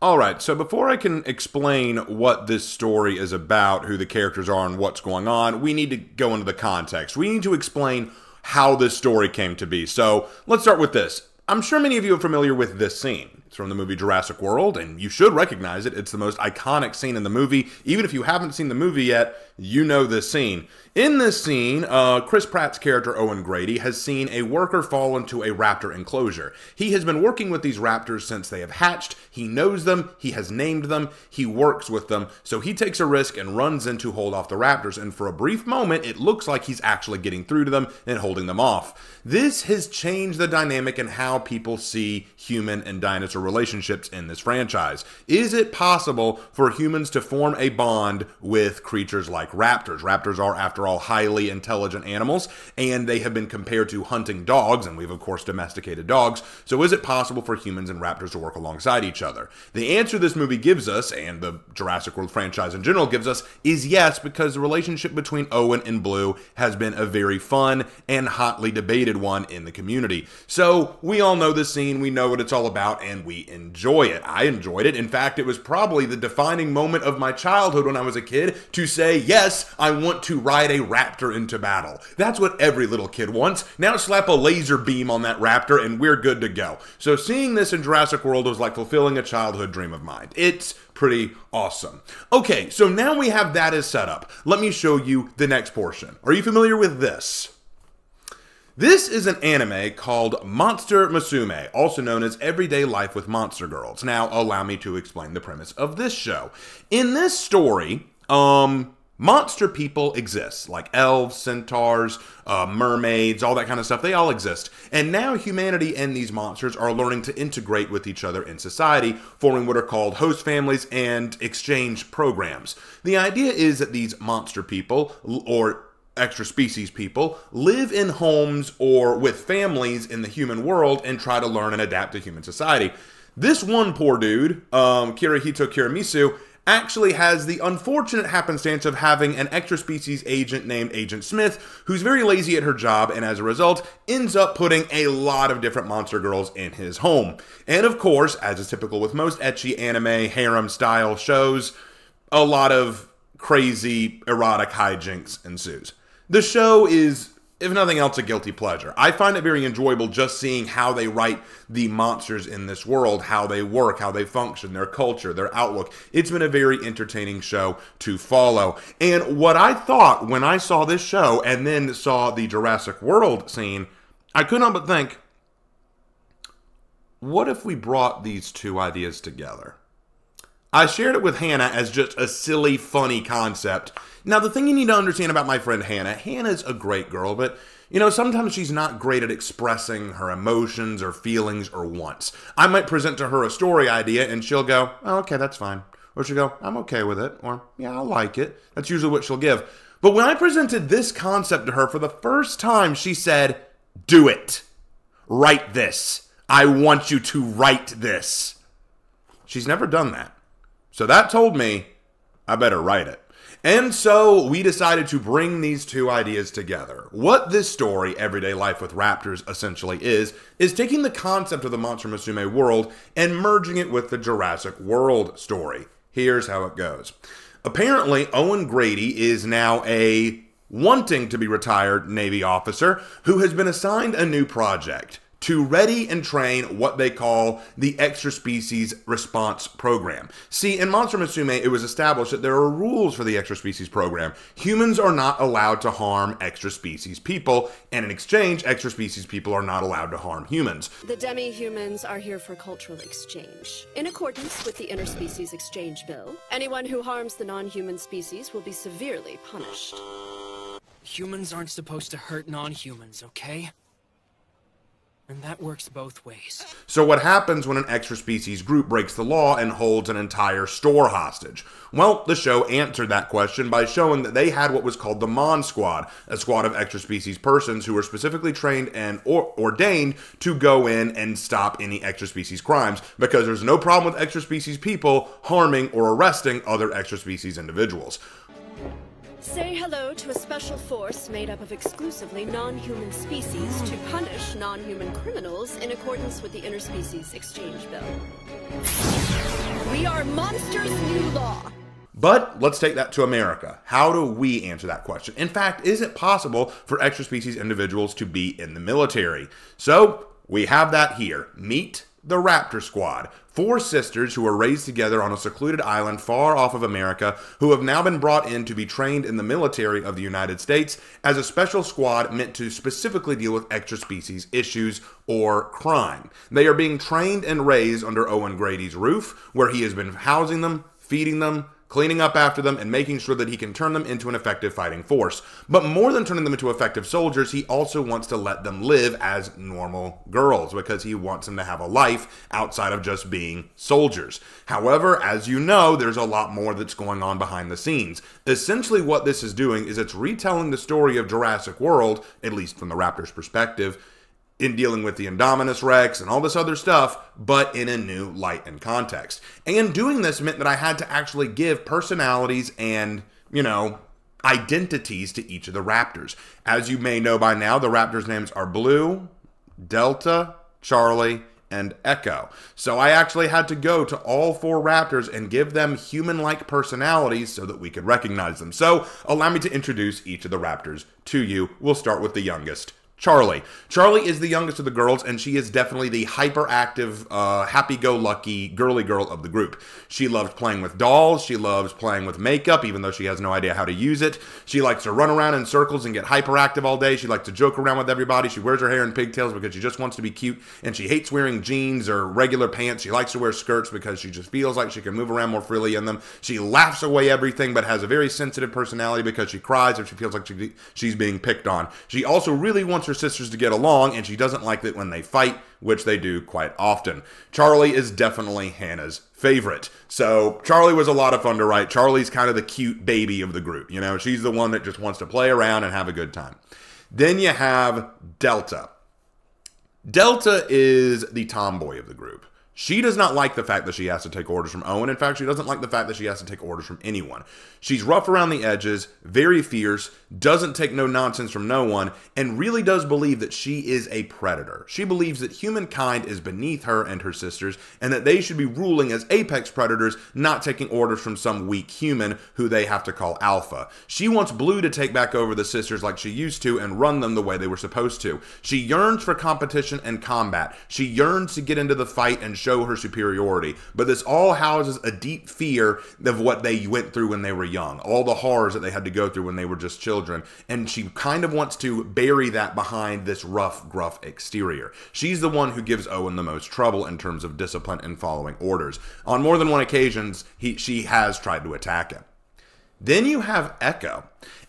Alright, so before I can explain what this story is about, who the characters are, and what's going on, we need to go into the context. We need to explain how this story came to be. So, let's start with this. I'm sure many of you are familiar with this scene. It's from the movie Jurassic World, and you should recognize it. It's the most iconic scene in the movie. Even if you haven't seen the movie yet, you know this scene. In this scene, Chris Pratt's character, Owen Grady, has seen a worker fall into a raptor enclosure. He has been working with these raptors since they have hatched. He knows them. He has named them. He works with them. So he takes a risk and runs in to hold off the raptors. And for a brief moment, it looks like he's actually getting through to them and holding them off. This has changed the dynamic in how people see human and dinosaur relationships in this franchise. Is it possible for humans to form a bond with creatures like raptors? Raptors are, after all, highly intelligent animals, and they have been compared to hunting dogs, and we've of course domesticated dogs. So is it possible for humans and raptors to work alongside each other? The answer this movie gives us, and the Jurassic World franchise in general gives us, is yes, because the relationship between Owen and Blue has been a very fun and hotly debated one in the community. So we all know this scene, we know what it's all about, and we enjoy it. I enjoyed it. In fact, it was probably the defining moment of my childhood when I was a kid to say, yes, I want to ride a raptor into battle. That's what every little kid wants. Now slap a laser beam on that raptor and we're good to go. So seeing this in Jurassic World was like fulfilling a childhood dream of mine. It's pretty awesome. Okay, so now we have that as set up. Let me show you the next portion. Are you familiar with this? This is an anime called Monster Musume, also known as Everyday Life with Monster Girls. Now, allow me to explain the premise of this show. In this story, monster people exist, like elves, centaurs, mermaids, all that kind of stuff. They all exist. And now humanity and these monsters are learning to integrate with each other in society, forming what are called host families and exchange programs. The idea is that these monster people, or extra species people, live in homes or with families in the human world and try to learn and adapt to human society. This one poor dude, Kirihito Kirimisu, actually has the unfortunate happenstance of having an extra species agent named Agent Smith, who's very lazy at her job, and as a result, ends up putting a lot of different monster girls in his home. And of course, as is typical with most ecchi anime, harem-style shows, a lot of crazy, erotic hijinks ensues. The show is, if nothing else, a guilty pleasure. I find it very enjoyable just seeing how they write the monsters in this world, how they work, how they function, their culture, their outlook. It's been a very entertaining show to follow. And what I thought when I saw this show and then saw the Jurassic World scene, I could not but think, what if we brought these two ideas together? I shared it with Hannah as just a silly, funny concept. Now, the thing you need to understand about my friend Hannah, Hannah's a great girl, but, you know, sometimes she's not great at expressing her emotions or feelings or wants. I might present to her a story idea, and she'll go, oh, okay, that's fine. Or she'll go, I'm okay with it. Or, yeah, I like it. That's usually what she'll give. But when I presented this concept to her for the first time, she said, do it. Write this. I want you to write this. She's never done that. So that told me I better write it. And so we decided to bring these two ideas together. What this story, Everyday Life with Raptors, essentially is taking the concept of the Monster Musume world and merging it with the Jurassic World story. Here's how it goes. Apparently, Owen Grady is now a wanting to be retired Navy officer who has been assigned a new project to ready and train what they call the Extra Species Response Program. See, in Monster Musume, it was established that there are rules for the Extra Species Program. Humans are not allowed to harm extra species people, and in exchange, extra species people are not allowed to harm humans. The demi-humans are here for cultural exchange. In accordance with the Interspecies Exchange Bill, anyone who harms the non-human species will be severely punished. Humans aren't supposed to hurt non-humans, okay? And that works both ways. So what happens when an extra species group breaks the law and holds an entire store hostage? Well, the show answered that question by showing that they had what was called the Mon Squad, a squad of extra species persons who were specifically trained and ordained to go in and stop any extra species crimes, because there's no problem with extra species people harming or arresting other extra species individuals. Say hello to a special force made up of exclusively non-human species to punish non-human criminals in accordance with the Interspecies Exchange Bill. We are monsters' new law. But let's take that to America. How do we answer that question? In fact, is it possible for extra species individuals to be in the military? So we have that here. Meet the Raptor Squad. 4 sisters who were raised together on a secluded island far off of America, who have now been brought in to be trained in the military of the United States as a special squad meant to specifically deal with extra species issues or crime. They are being trained and raised under Owen Grady's roof, where he has been housing them, feeding them, cleaning up after them, and making sure that he can turn them into an effective fighting force. But more than turning them into effective soldiers, he also wants to let them live as normal girls because he wants them to have a life outside of just being soldiers. However, as you know, there's a lot more that's going on behind the scenes. Essentially what this is doing is it's retelling the story of Jurassic World, at least from the Raptors' perspective, in dealing with the Indominus Rex and all this other stuff, but in a new light and context. And doing this meant that I had to actually give personalities and, identities to each of the Raptors. As you may know by now, the Raptors' names are Blue, Delta, Charlie, and Echo. So I actually had to go to all 4 Raptors and give them human-like personalities so that we could recognize them. So allow me to introduce each of the Raptors to you. We'll start with the youngest, Charlie. Charlie is the youngest of the girls, and she is definitely the hyperactive, happy-go-lucky girly girl of the group. She loves playing with dolls. She loves playing with makeup, even though she has no idea how to use it. She likes to run around in circles and get hyperactive all day. She likes to joke around with everybody. She wears her hair in pigtails because she just wants to be cute, and she hates wearing jeans or regular pants. She likes to wear skirts because she just feels like she can move around more freely in them. She laughs away everything, but has a very sensitive personality because she cries if she feels like she's being picked on. She also really wants her sisters to get along, and she doesn't like it when they fight, which they do quite often. Charlie is definitely Hannah's favorite. So Charlie was a lot of fun to write. Charlie's kind of the cute baby of the group. She's the one that just wants to play around and have a good time. Then you have Delta. Delta is the tomboy of the group. She does not like the fact that she has to take orders from Owen. In fact, she doesn't like the fact that she has to take orders from anyone. She's rough around the edges, very fierce, doesn't take no nonsense from no one, and really does believe that she is a predator. She believes that humankind is beneath her and her sisters, and that they should be ruling as apex predators, not taking orders from some weak human who they have to call alpha. She wants Blue to take back over the sisters like she used to and run them the way they were supposed to. She yearns for competition and combat. She yearns to get into the fight and show her superiority, but this all houses a deep fear of what they went through when they were young, all the horrors that they had to go through when they were just children, and she kind of wants to bury that behind this rough, gruff exterior. She's the one who gives Owen the most trouble in terms of discipline and following orders. On more than one occasion, she has tried to attack him. Then you have Echo.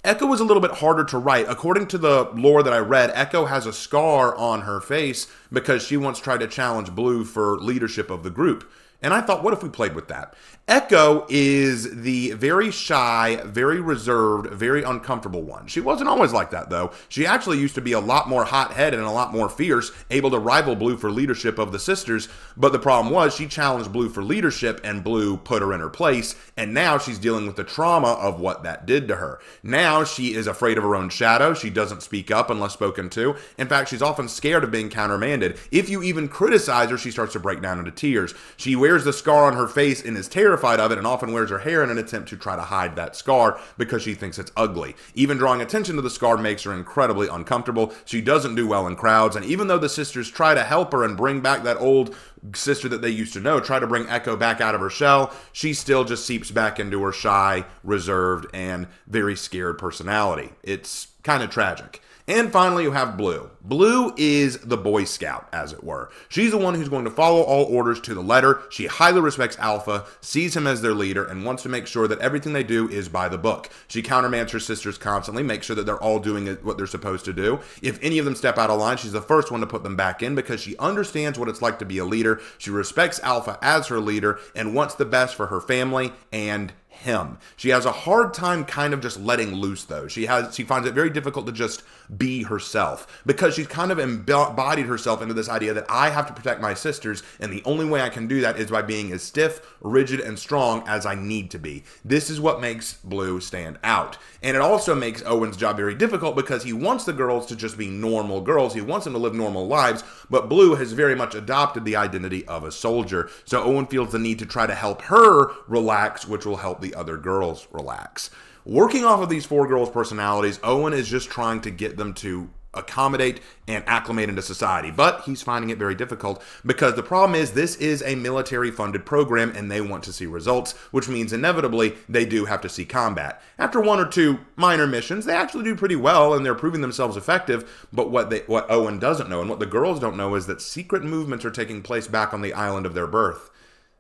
Echo was a little bit harder to write. According to the lore that I read, Echo has a scar on her face because she once tried to challenge Blue for leadership of the group. And I thought, what if we played with that? Echo is the very shy, very reserved, very uncomfortable one. She wasn't always like that, though. She actually used to be a lot more hot-headed and a lot more fierce, able to rival Blue for leadership of the sisters. But the problem was she challenged Blue for leadership, and Blue put her in her place. And now she's dealing with the trauma of what that did to her. Now she is afraid of her own shadow. She doesn't speak up unless spoken to. In fact, she's often scared of being countermanded. If you even criticize her, she starts to break down into tears. She wears the scar on her face and is terrified of it, and often wears her hair in an attempt to try to hide that scar because she thinks it's ugly. Even drawing attention to the scar makes her incredibly uncomfortable. She doesn't do well in crowds, and even though the sisters try to help her and bring back that old sister that they used to know, try to bring Echo back out of her shell, she still just seeps back into her shy, reserved, and very scared personality. It's kind of tragic. And finally, you have Blue. Blue is the Boy Scout, as it were. She's the one who's going to follow all orders to the letter. She highly respects Alpha, sees him as their leader, and wants to make sure that everything they do is by the book. She countermands her sisters constantly, makes sure that they're all doing what they're supposed to do. If any of them step out of line, she's the first one to put them back in because she understands what it's like to be a leader. She respects Alpha as her leader and wants the best for her family and him. She has a hard time kind of just letting loose, though. She finds it very difficult to just be herself, because she's kind of embodied herself into this idea that I have to protect my sisters, and the only way I can do that is by being as stiff, rigid, and strong as I need to be. This is what makes Blue stand out. And it also makes Owen's job very difficult, because he wants the girls to just be normal girls. He wants them to live normal lives, but Blue has very much adopted the identity of a soldier. So Owen feels the need to try to help her relax, which will help the other girls relax. Working off of these 4 girls' personalities, Owen is just trying to get them to accommodate and acclimate into society, but he's finding it very difficult, because the problem is this is a military-funded program and they want to see results, which means inevitably they do have to see combat. After 1 or 2 minor missions, they actually do pretty well and they're proving themselves effective, but what Owen doesn't know and what the girls don't know is that secret movements are taking place back on the island of their birth.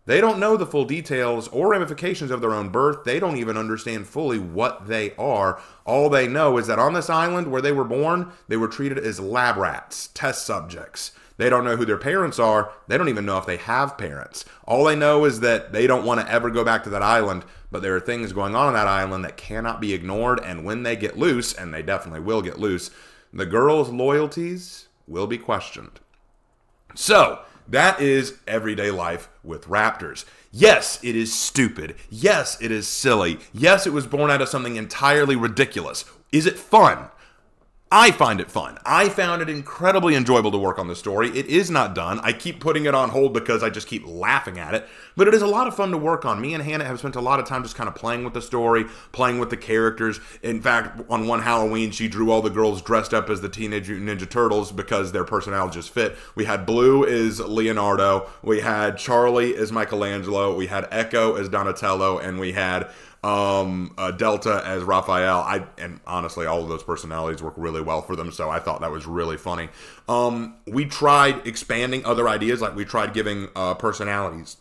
They don't know the full details or ramifications of their own birth. They don't even understand fully what they are. All they know is that on this island where they were born, they were treated as lab rats, test subjects. They don't know who their parents are. They don't even know if they have parents. All they know is that they don't want to ever go back to that island, but there are things going on that island that cannot be ignored, and when they get loose, and they definitely will get loose, the girls' loyalties will be questioned. So, that is everyday life with Raptors. Yes, it is stupid. Yes, it is silly. Yes, it was born out of something entirely ridiculous. Is it fun? I find it fun. I found it incredibly enjoyable to work on the story. It is not done. I keep putting it on hold because I just keep laughing at it. But it is a lot of fun to work on. Me and Hannah have spent a lot of time just kind of playing with the story, playing with the characters. In fact, on one Halloween, she drew all the girls dressed up as the Teenage Mutant Ninja Turtles because their personalities just fit. We had Blue as Leonardo. We had Charlie as Michelangelo. We had Echo as Donatello. And we had Delta as Raphael. And honestly, all of those personalities work really well for them, so I thought that was really funny. We tried expanding other ideas, like we tried giving personalities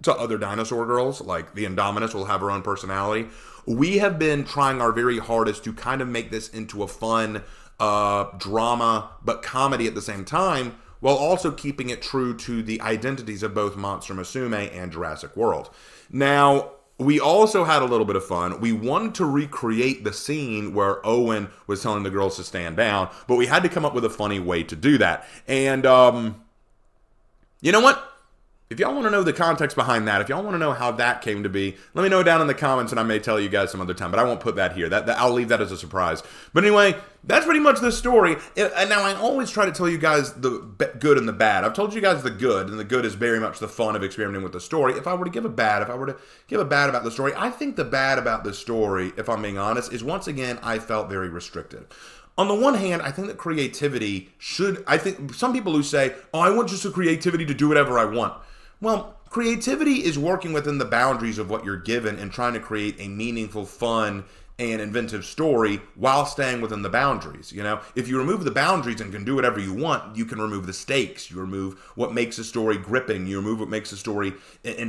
to other dinosaur girls, like the Indominus will have her own personality. We have been trying our very hardest to kind of make this into a fun drama, but comedy at the same time, while also keeping it true to the identities of both Monster Musume and Jurassic World. Now, we also had a little bit of fun. We wanted to recreate the scene where Owen was telling the girls to stand down, but we had to come up with a funny way to do that. And, you know what? If y'all want to know the context behind that, if y'all want to know how that came to be, let me know down in the comments and I may tell you guys some other time, but I won't put that here. I'll leave that as a surprise. But anyway, that's pretty much the story. And now I always try to tell you guys the good and the bad. I've told you guys the good, and the good is very much the fun of experimenting with the story. If I were to give a bad about the story, I think the bad about the story, if I'm being honest, is once again, I felt very restricted. On the one hand, I think that creativity I think some people who say, oh, I want just the creativity to do whatever I want. Well, creativity is working within the boundaries of what you're given and trying to create a meaningful, fun, and inventive story while staying within the boundaries. You know, if you remove the boundaries and can do whatever you want, you can remove the stakes. You remove what makes a story gripping. You remove what makes a story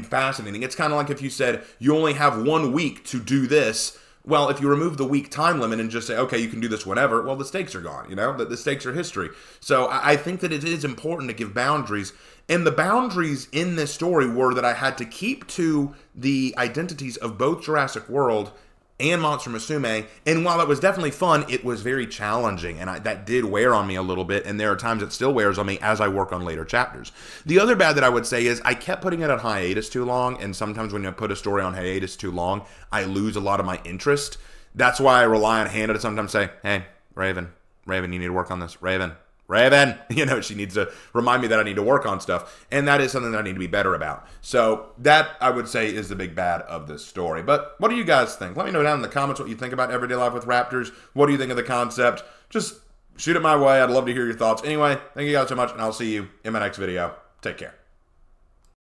fascinating. It's kind of like if you said, you only have 1 week to do this. Well, if you remove the week time limit and just say, okay, you can do this whenever, well, the stakes are gone, you know? The stakes are history. So I think that it is important to give boundaries. And the boundaries in this story were that I had to keep to the identities of both Jurassic World and Monster Musume. And while it was definitely fun, it was very challenging. And that did wear on me a little bit. And there are times it still wears on me as I work on later chapters. The other bad that I would say is I kept putting it on hiatus too long. And sometimes when you put a story on hiatus too long, I lose a lot of my interest. That's why I rely on Hannah to sometimes say, hey, Raven, you need to work on this. Raven, you know, she needs to remind me that I need to work on stuff. And that is something that I need to be better about. So that, I would say, is the big bad of this story. But what do you guys think? Let me know down in the comments what you think about Everyday Life with Raptors. What do you think of the concept? Just shoot it my way. I'd love to hear your thoughts. Anyway, thank you guys so much, and I'll see you in my next video. Take care.